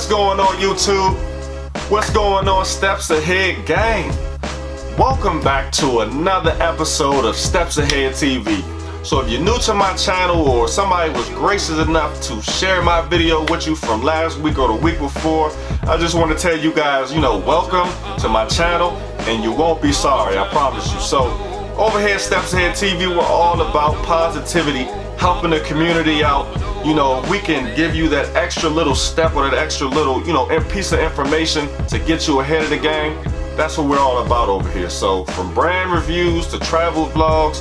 What's going on, YouTube? What's going on, Steps Ahead gang? Welcome back to another episode of Steps Ahead TV. So if you're new to my channel or somebody was gracious enough to share my video with you from last week or the week before, I just want to tell you guys, welcome to my channel and you won't be sorry, I promise you. So over here at Steps Ahead TV, we're all about positivity, helping the community out. We can give you that extra little step or that extra little, piece of information to get you ahead of the game. That's what we're all about over here. So from brand reviews to travel vlogs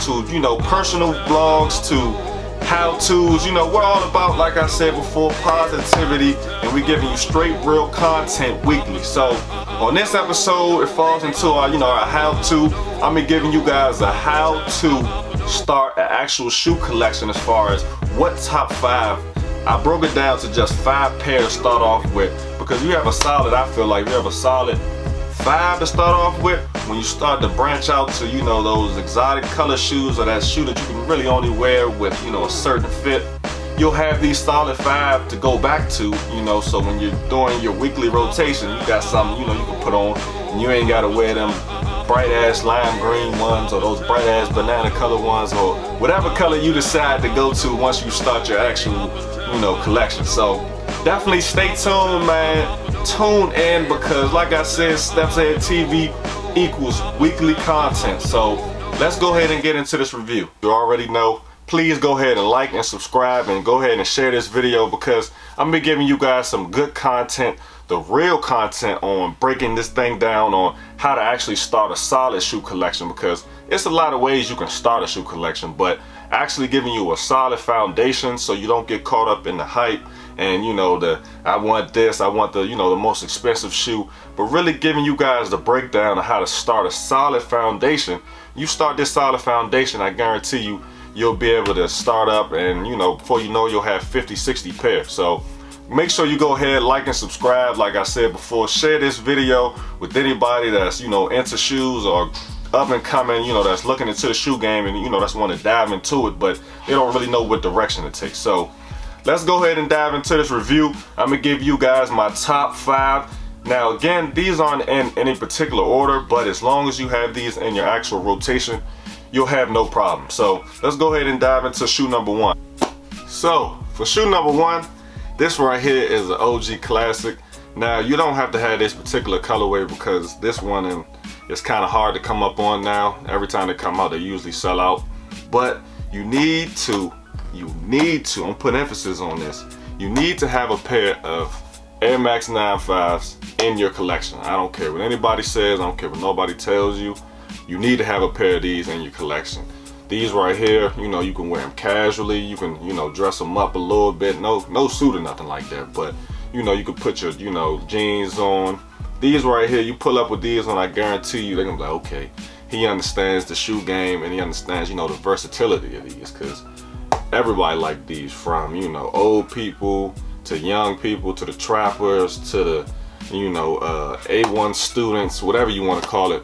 to, personal vlogs to how-tos, we're all about, like I said before, positivity, and we're giving you straight real content weekly. So on this episode, it falls into our, our how-to. I'm gonna giving you guys a how-to start an actual shoe collection as far as what top 5. I broke it down to just 5 pairs to start off with, because you have a solid, I feel like you have a solid 5 to start off with. When you start to branch out to, those exotic color shoes or that shoe that you can really only wear with, a certain fit, you'll have these solid 5 to go back to, so when you're doing your weekly rotation, you got something, you can put on, and you ain't gotta wear them bright ass lime green ones or those bright ass banana color ones or whatever color you decide to go to once you start your actual, collection. So definitely stay tuned, man. Tune in, because like I said, Steps Ahead TV equals weekly content. So let's go ahead and get into this review. You already know, please go ahead and like and subscribe and go ahead and share this video, because I'm gonna be giving you guys some good content, the real content on breaking this thing down on how to actually start a solid shoe collection, because it's a lot of ways you can start a shoe collection, but actually giving you a solid foundation so you don't get caught up in the hype and I want this, I want the the most expensive shoe, but really giving you guys the breakdown of how to start a solid foundation. You start this solid foundation, I guarantee you you'll be able to start up, and before you know, you'll have 50-60 pairs. So make sure you go ahead, like and subscribe. Like I said before, share this video with anybody that's into shoes or up and coming, that's looking into the shoe game and that's want to dive into it, but they don't really know what direction to take. So let's go ahead and dive into this review. I'm gonna give you guys my top 5. Now again, these aren't in any particular order, but as long as you have these in your actual rotation, you'll have no problem. So let's go ahead and dive into shoe number 1. So for shoe number 1, this right here is an OG classic. Now you don't have to have this particular colorway, because this one is kind of hard to come up on now. Every time they come out, they usually sell out. But you need to, I'm putting emphasis on this, you need to have a pair of Air Max 95s in your collection. I don't care what anybody says, I don't care what nobody tells you. You need to have a pair of these in your collection. These right here, you can wear them casually, you can, dress them up a little bit, no suit or nothing like that, but you can put your, jeans on. These right here, you pull up with these on, I guarantee you, they're gonna be like, okay, he understands the shoe game and he understands, the versatility of these, because everybody like these, from, old people to young people to the trappers to the, A1 students, whatever you want to call it.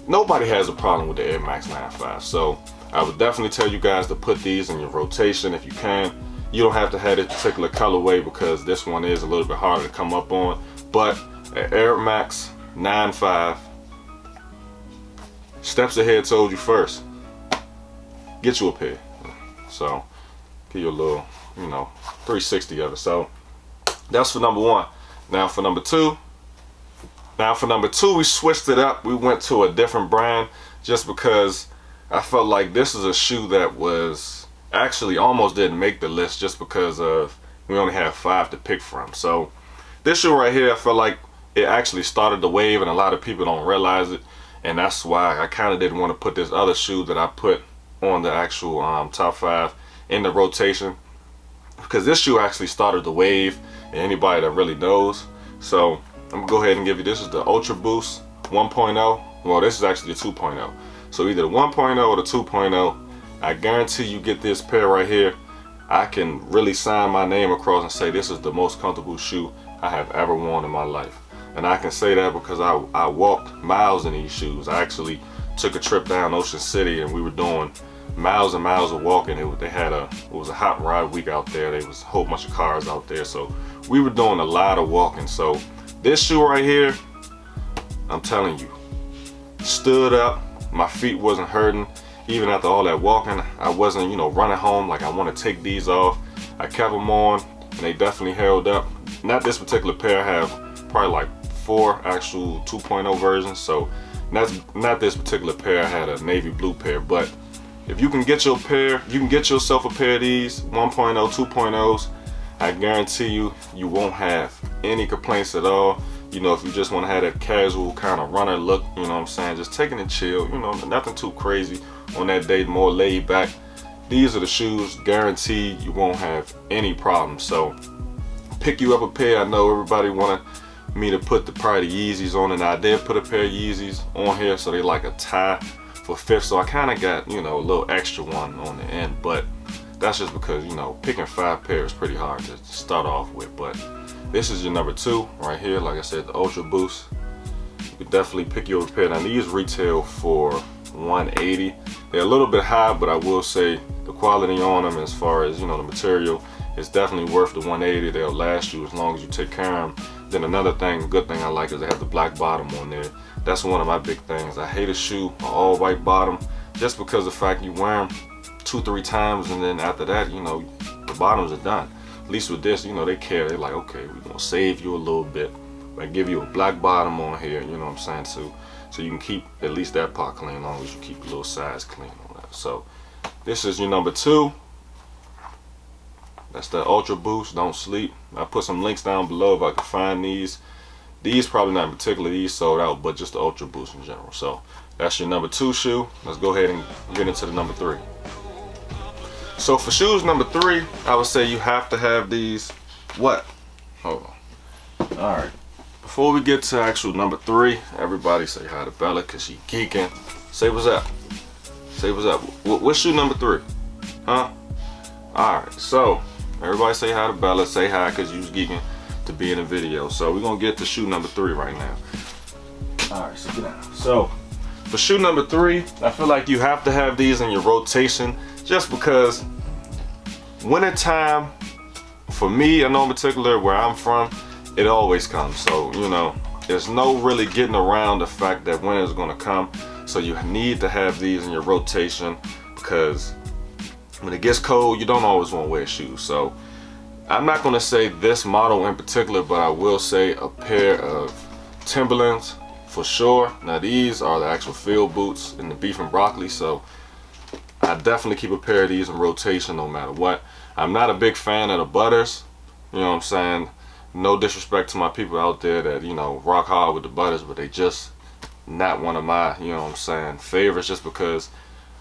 Nobody has a problem with the Air Max 95. So I would definitely tell you guys to put these in your rotation if you can. You don't have to have this particular colorway, because this one is a little bit harder to come up on, but Air Max 95, Steps Ahead told you first, get you a pair. So give you a little 360 of it. So that's for number 1. Now for number 2, we switched it up. We went to a different brand, just because I felt like this is a shoe that was actually almost didn't make the list, just because of we only have 5 to pick from. So this shoe right here, I felt like it actually started the wave, and a lot of people don't realize it, and that's why I kind of didn't want to put this other shoe that I put on the actual top 5 in the rotation, because this shoe actually started the wave, and anybody that really knows. So I'm gonna go ahead and give you, this is the Ultra Boost 1.0. Well, this is actually the 2.0. So either the 1.0 or the 2.0. I guarantee you get this pair right here, I can really sign my name across and say this is the most comfortable shoe I have ever worn in my life. And I can say that because I walked miles in these shoes. I actually took a trip down Ocean City, and we were doing miles and miles of walking. It was a hot ride week out there. There was a whole bunch of cars out there, so we were doing a lot of walking. So this shoe right here, I'm telling you, stood up. My feet wasn't hurting. Even after all that walking, I wasn't, running home like I want to take these off. I kept them on, and they definitely held up. Not this particular pair. I have probably like 4 actual 2.0 versions. So not this particular pair. I had a navy blue pair. But if you can get your pair, you can get yourself a pair of these 1.0, 2.0s. I guarantee you, you won't have any complaints at all. If you just want to have that casual kind of runner look, just taking it chill, nothing too crazy on that day, more laid back. These are the shoes, guaranteed you won't have any problems. So pick you up a pair. I know everybody wanted me to put probably the Yeezys on, and I did put a pair of Yeezys on here, so they like a tie for 5th. So I kind of got, a little extra one on the end, but that's just because, picking 5 pairs is pretty hard to start off with. But this is your number 2 right here. Like I said, the Ultra Boost. You could definitely pick your pair. Now these retail for $180. They're a little bit high, but I will say the quality on them, as far as the material, is definitely worth the $180. They'll last you as long as you take care of them. Then another good thing I like is they have the black bottom on there. That's one of my big things. I hate a shoe, an all white bottom, just because of the fact you wear them 2-3 times, and then after that, the bottoms are done. At least with this, they care. They're like, okay, we're gonna save you a little bit by give you a black bottom on here, so you can keep at least that part clean, as long as you keep your little size clean on that. So this is your number 2. That's the Ultra Boost. Don't sleep. I put some links down below if I can find these. These probably not in particular, these sold out, but just the Ultra Boost in general. So that's your number 2 shoe. Let's go ahead and get into the number 3. So for shoes number 3, I would say you have to have these. What? Hold on. All right. Before we get to actual number 3, everybody say hi to Bella because she geeking. Say what's up. Say what's up. What's shoe number 3? Huh? All right. So everybody say hi to Bella. Say hi because you was geeking to be in the video. So we're gonna get to shoe number 3 right now. All right. So get down. So for shoe number 3, I feel like you have to have these in your rotation. Just because winter time, for me, I know in particular where I'm from, it always comes. So, there's no really getting around the fact that winter is going to come. So you need to have these in your rotation, because when it gets cold, you don't always want to wear shoes. So I'm not going to say this model in particular, but I will say a pair of Timberlands for sure. Now these are the actual field boots in the beef and broccoli. So I definitely keep a pair of these in rotation no matter what. I'm not a big fan of the Butters. No disrespect to my people out there that, rock hard with the Butters, but they just not one of my, favorites, just because,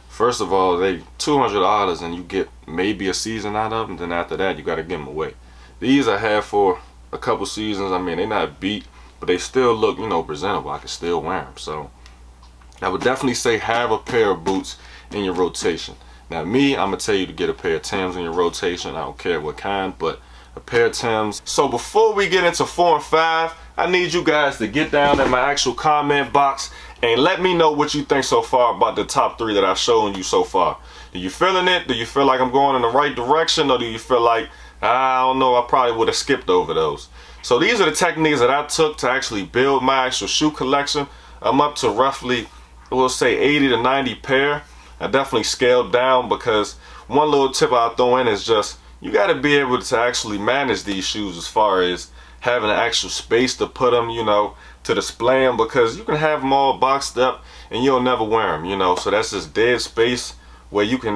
first of all, they $200 and you get maybe a season out of them. Then after that, you got to give them away. These I have for a couple seasons. I mean, they're not beat, but they still look, presentable. I can still wear them. So I would definitely say have a pair of boots in your rotation. Now me, I'm gonna tell you to get a pair of Timbs in your rotation. I don't care what kind, but a pair of Timbs. So before we get into 4 and 5, I need you guys to get down in my actual comment box and let me know what you think so far about the top 3 that I've shown you so far. Do you feeling it? Do you feel like I'm going in the right direction, or do you feel like, I don't know, I probably would have skipped over those? So these are the techniques that I took to actually build my actual shoe collection. I'm up to roughly, we'll say 80 to 90 pair. I definitely scaled down, because one little tip I'll throw in is just, you got to be able to actually manage these shoes as far as having an actual space to put them, to display them, because you can have them all boxed up and you'll never wear them, so that's just dead space where you can,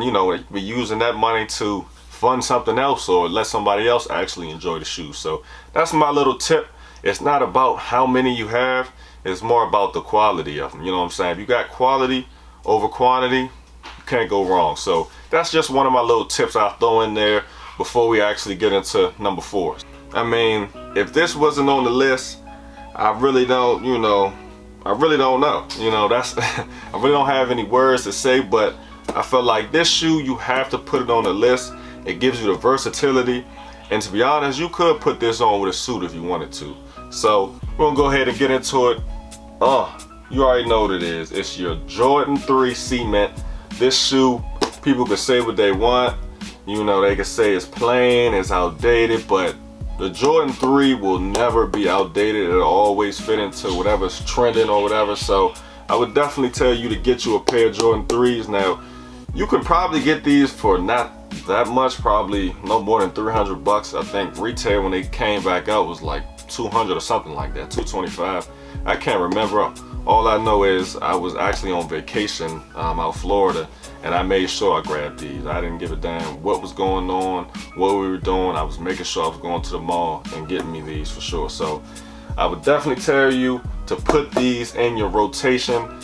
be using that money to fund something else or let somebody else actually enjoy the shoes. So that's my little tip. It's not about how many you have, it's more about the quality of them. If you got quality over quantity, you can't go wrong. So that's just one of my little tips I'll throw in there before we actually get into number 4. I mean, if this wasn't on the list, I really don't, I really don't know. That's I really don't have any words to say, but I feel like this shoe, you have to put it on the list. It gives you the versatility, and to be honest, you could put this on with a suit if you wanted to. So we're gonna go ahead and get into it. You already know what it is. It's your Jordan 3 Cement. This shoe, People could say what they want. You know, they could say it's plain, it's outdated, but the Jordan 3 will never be outdated. It'll always fit into whatever's trending or whatever. So I would definitely tell you to get you a pair of Jordan 3s. Now, you can probably get these for not that much, probably no more than 300 bucks. I think retail when they came back out was like 200 or something like that, 225. I can't remember. All I know is I was actually on vacation out Florida, and I made sure I grabbed these. I didn't give a damn what was going on, what we were doing. I was making sure I was going to the mall and getting me these for sure. So I would definitely tell you to put these in your rotation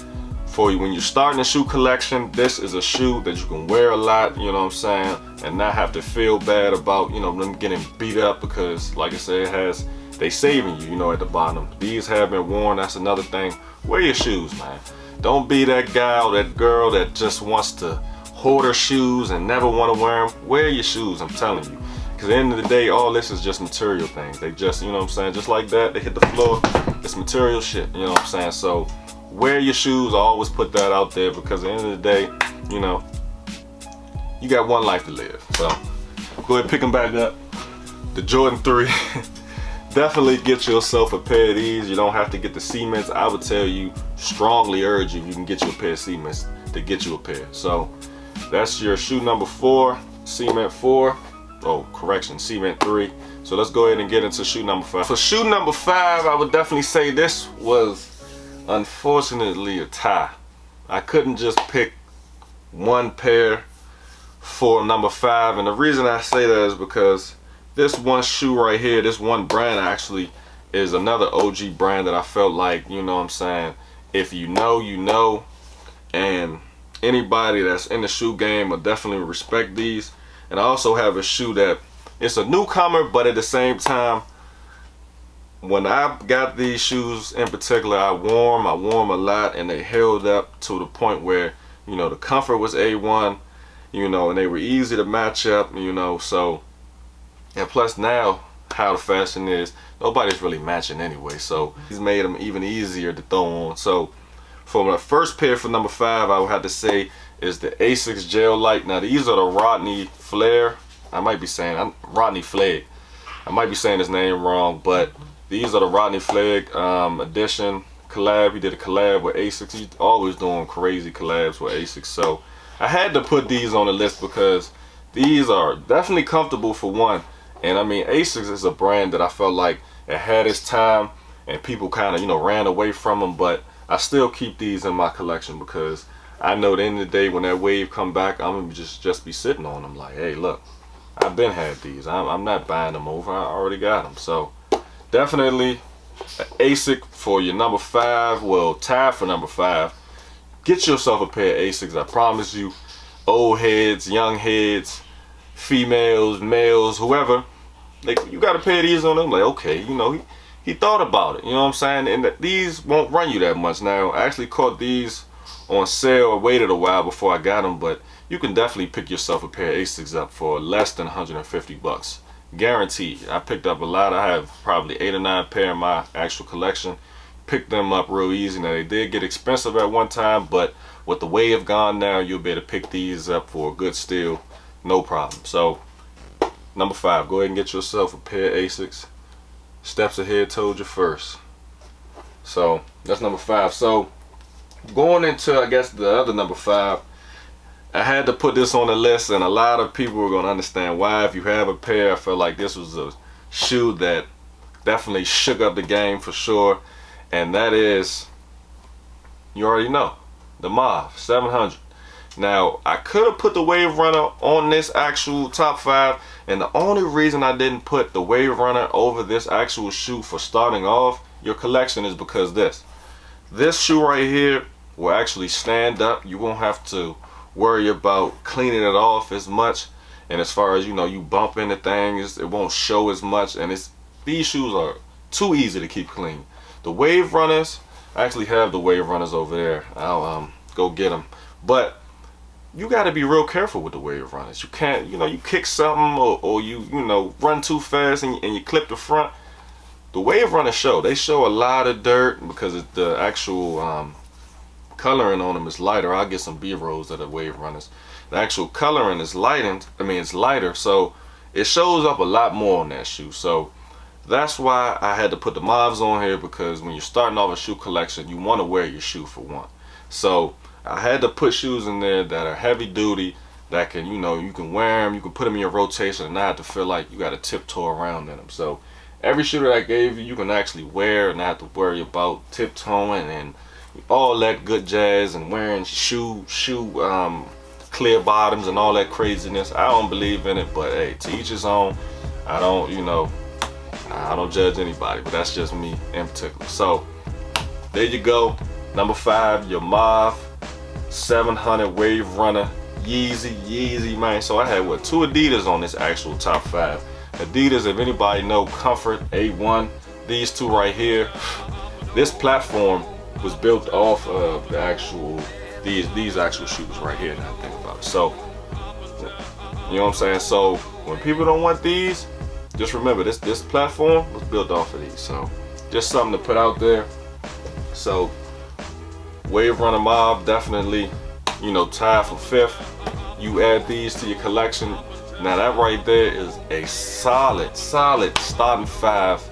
for you when you're starting a shoe collection. This is a shoe that you can wear a lot, you know what I'm saying, and not have to feel bad about, you know, them getting beat up, because like I said, they saving you, you know, at the bottom. These have been worn. That's another thing. Wear your shoes, man. Don't be that guy or that girl that just wants to hoard her shoes and never want to wear them. Wear your shoes, I'm telling you. Because at the end of the day, all this is just material things. They just, you know what I'm saying, just like that, they hit the floor. It's material shit, you know what I'm saying? So wear your shoes. I always put that out there, because at the end of the day, you know, you got one life to live. So go ahead and pick them back up. The Jordan 3. Definitely get yourself a pair of these. You don't have to get the Cements. I would tell you, strongly urge you can get you a pair of Cements to get you a pair. So that's your shoe number 4, Cement 4. Oh, correction, Cement 3. So let's go ahead and get into shoe number 5. For shoe number 5, I would definitely say this was unfortunately a tie. I couldn't just pick one pair for number 5, and the reason I say that is because this one shoe right here, this one brand actually is another OG brand that I felt like, you know what I'm saying, if you know, you know, and anybody that's in the shoe game will definitely respect these. And I also have a shoe that it's a newcomer, but at the same time, when I got these shoes in particular, I wore them a lot, and they held up to the point where, you know, the comfort was A1, you know, and they were easy to match up, you know. So, and plus now how the fashion is, nobody's really matching anyway, so he's made them even easier to throw on. So for my first pair for number 5, I would have to say is the Asics Gel Light. Now these are the Rodney Flair. I might be saying Rodney Flegg. I might be saying his name wrong, but these are the Rodney Flegg edition collab. He did a collab with Asics. He's always doing crazy collabs with Asics. So I had to put these on the list because these are definitely comfortable for one. And I mean, Asics is a brand that I felt like it had its time and people kind of, you know, ran away from them, but I still keep these in my collection because I know at the end of the day when that wave come back, I'm gonna just be sitting on them like, hey, look, I've been had these. I'm not buying them over. I already got them. So definitely Asics for your number 5. Well, tie for number 5. Get yourself a pair of Asics. I promise you, old heads, young heads, females, males, whoever, you got a pair of these on them, like, okay, you know, he thought about it, you know what I'm saying? And these won't run you that much. Now, I actually caught these on sale. I waited a while before I got them, but you can definitely pick yourself a pair of Asics up for less than 150 bucks. Guaranteed. I picked up a lot. I have probably 8 or 9 pair in my actual collection. Picked them up real easy. Now, they did get expensive at one time, but with the wave gone now, you'll be able to pick these up for a good steal. No problem. So number 5, go ahead and get yourself a pair of Asics. Steps Ahead told you first. So that's number 5. So going into, I guess, the other number 5, I had to put this on the list, and a lot of people are going to understand why. If you have a pair, I felt like this was a shoe that definitely shook up the game for sure, and that is, you already know, the Mauve 700. Now, I could have put the Wave Runner on this actual top 5, and the only reason I didn't put the Wave Runner over this actual shoe for starting off your collection is because this shoe right here will actually stand up. You won't have to worry about cleaning it off as much, and as far as, you know, you bump into things, it won't show as much, and these shoes are too easy to keep clean. The Wave Runners, I actually have the Wave Runners over there. I'll go get them, but you got to be real careful with the Wave Runners. You can't, you know, you kick something or you know, run too fast and you clip the front. The Wave Runners they show a lot of dirt because the actual coloring on them is lighter. I'll get some B-rolls of the Wave Runners. the actual coloring is it's lighter, so it shows up a lot more on that shoe. So that's why I had to put the mauves on here, because when you're starting off a shoe collection, you want to wear your shoe for one. So I had to put shoes in there that are heavy duty, that can, you can wear them, you can put them in your rotation and not have to feel like you got to tiptoe around in them. So every shoe that I gave you, you can actually wear and not have to worry about tiptoeing and all that good jazz and wearing shoe clear bottoms and all that craziness. I don't believe in it, but hey, to each his own. I don't judge anybody, but that's just me in particular. So there you go, number 5, your mauve 700 Wave Runner Yeezy, man. So I had 2 Adidas on this actual top 5. Adidas, if anybody know, Comfort, A1, these 2 right here. This platform was built off of the actual these actual shoes right here that I think about. So you know what I'm saying? So when people don't want these, just remember this platform was built off of these. So just something to put out there. So Wave Runner Mauve, definitely, tied for 5th. You add these to your collection. Now that right there is a solid starting 5,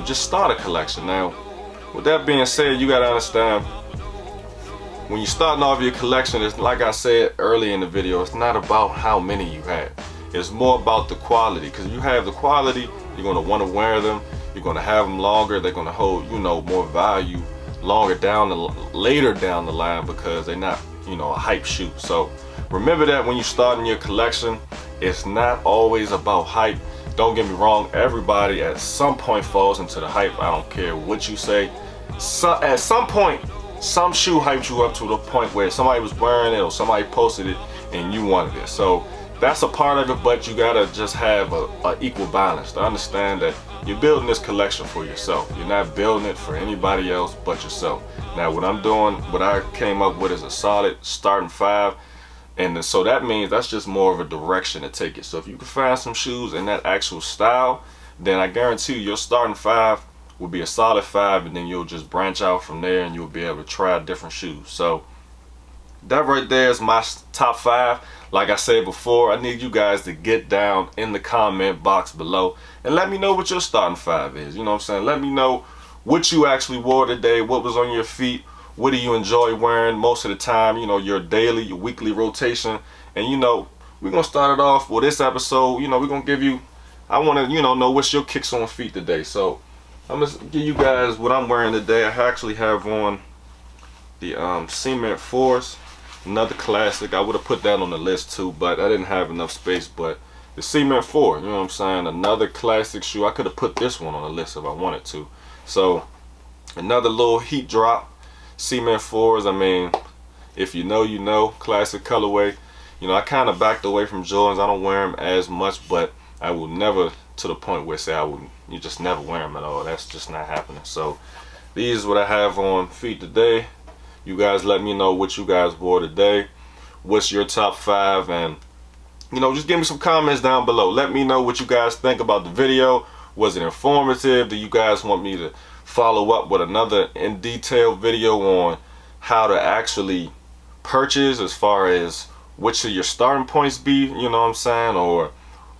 just start a collection. Now with that being said, you gotta understand, when you're starting off your collection, it's like I said earlier in the video, it's not about how many you have. It's more about the quality, because if you have the quality, you're gonna want to wear them, you're gonna have them longer, they're gonna hold, more value later down the line, because they're not, a hype shoe. So remember that when you're starting your collection, it's not always about hype. Don't get me wrong, everybody at some point falls into the hype. I don't care what you say. So at some point, some shoe hyped you up to the point where somebody was wearing it or somebody posted it and you wanted it. So that's a part of it, but you gotta just have a equal balance to understand that you're building this collection for yourself. You're not building it for anybody else but yourself. Now what I'm doing, what I came up with is a solid starting 5. And so that means that's just more of a direction to take it. So if you can find some shoes in that actual style, then I guarantee you your starting 5 will be a solid 5, and then you'll just branch out from there and you'll be able to try different shoes. So that right there is my top 5. Like I said before, I need you guys to get down in the comment box below and let me know what your starting 5 is. You know what I'm saying? Let me know what you actually wore today, what was on your feet, what do you enjoy wearing most of the time, your daily, your weekly rotation. And we're gonna start it off with this episode. We're gonna give you, I want to know what's your kicks on feet today. So I'm gonna give you guys what I'm wearing today. I actually have on the Cement 4s, another classic. I would have put that on the list too, but I didn't have enough space. But the Cement 4, you know what I'm saying, another classic shoe. I could have put this one on the list if I wanted to. So another little heat drop, Cement 4s. I mean, if you know, classic colorway. I kind of backed away from Jordans. I don't wear them as much, but I will never, to the point where say you just never wear them at all. That's just not happening. So these is what I have on feet today. You guys let me know what you guys wore today. What's your top 5? And just give me some comments down below. Let me know what you guys think about the video. Was it informative? Do you guys want me to follow up with another in detail video on how to actually purchase, as far as what should your starting points be, you know what I'm saying, or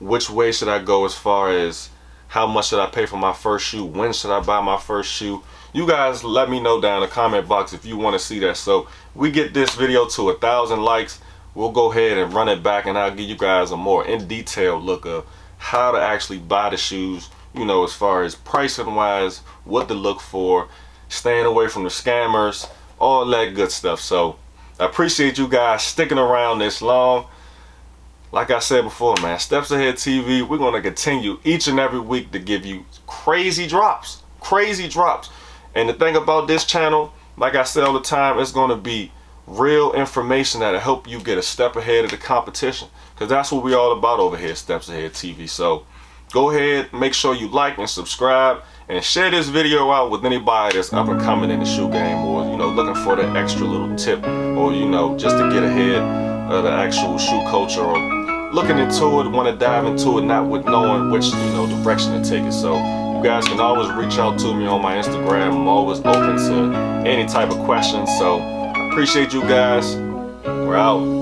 which way should I go as far as how much should I pay for my first shoe, when should I buy my first shoe? You guys let me know down in the comment box if you want to see that. So we get this video to 1,000 likes, we'll go ahead and run it back, and I'll give you guys a more in detail look of how to actually buy the shoes, as far as pricing wise, what to look for, staying away from the scammers, all that good stuff. So I appreciate you guys sticking around this long. Like I said before, man, Steps Ahead TV, we're going to continue each and every week to give you crazy drops. And the thing about this channel, like I say all the time, it's going to be real information that'll help you get a step ahead of the competition. Because that's what we're all about over here at Steps Ahead TV. So go ahead, make sure you like and subscribe, and share this video out with anybody that's up and coming in the shoe game, or looking for that extra little tip, or just to get ahead of the actual shoe culture, or looking into it, want to dive into it, not with knowing which direction to take it. So you guys can always reach out to me on my Instagram. I'm always open to any type of questions. So I appreciate you guys. We're out.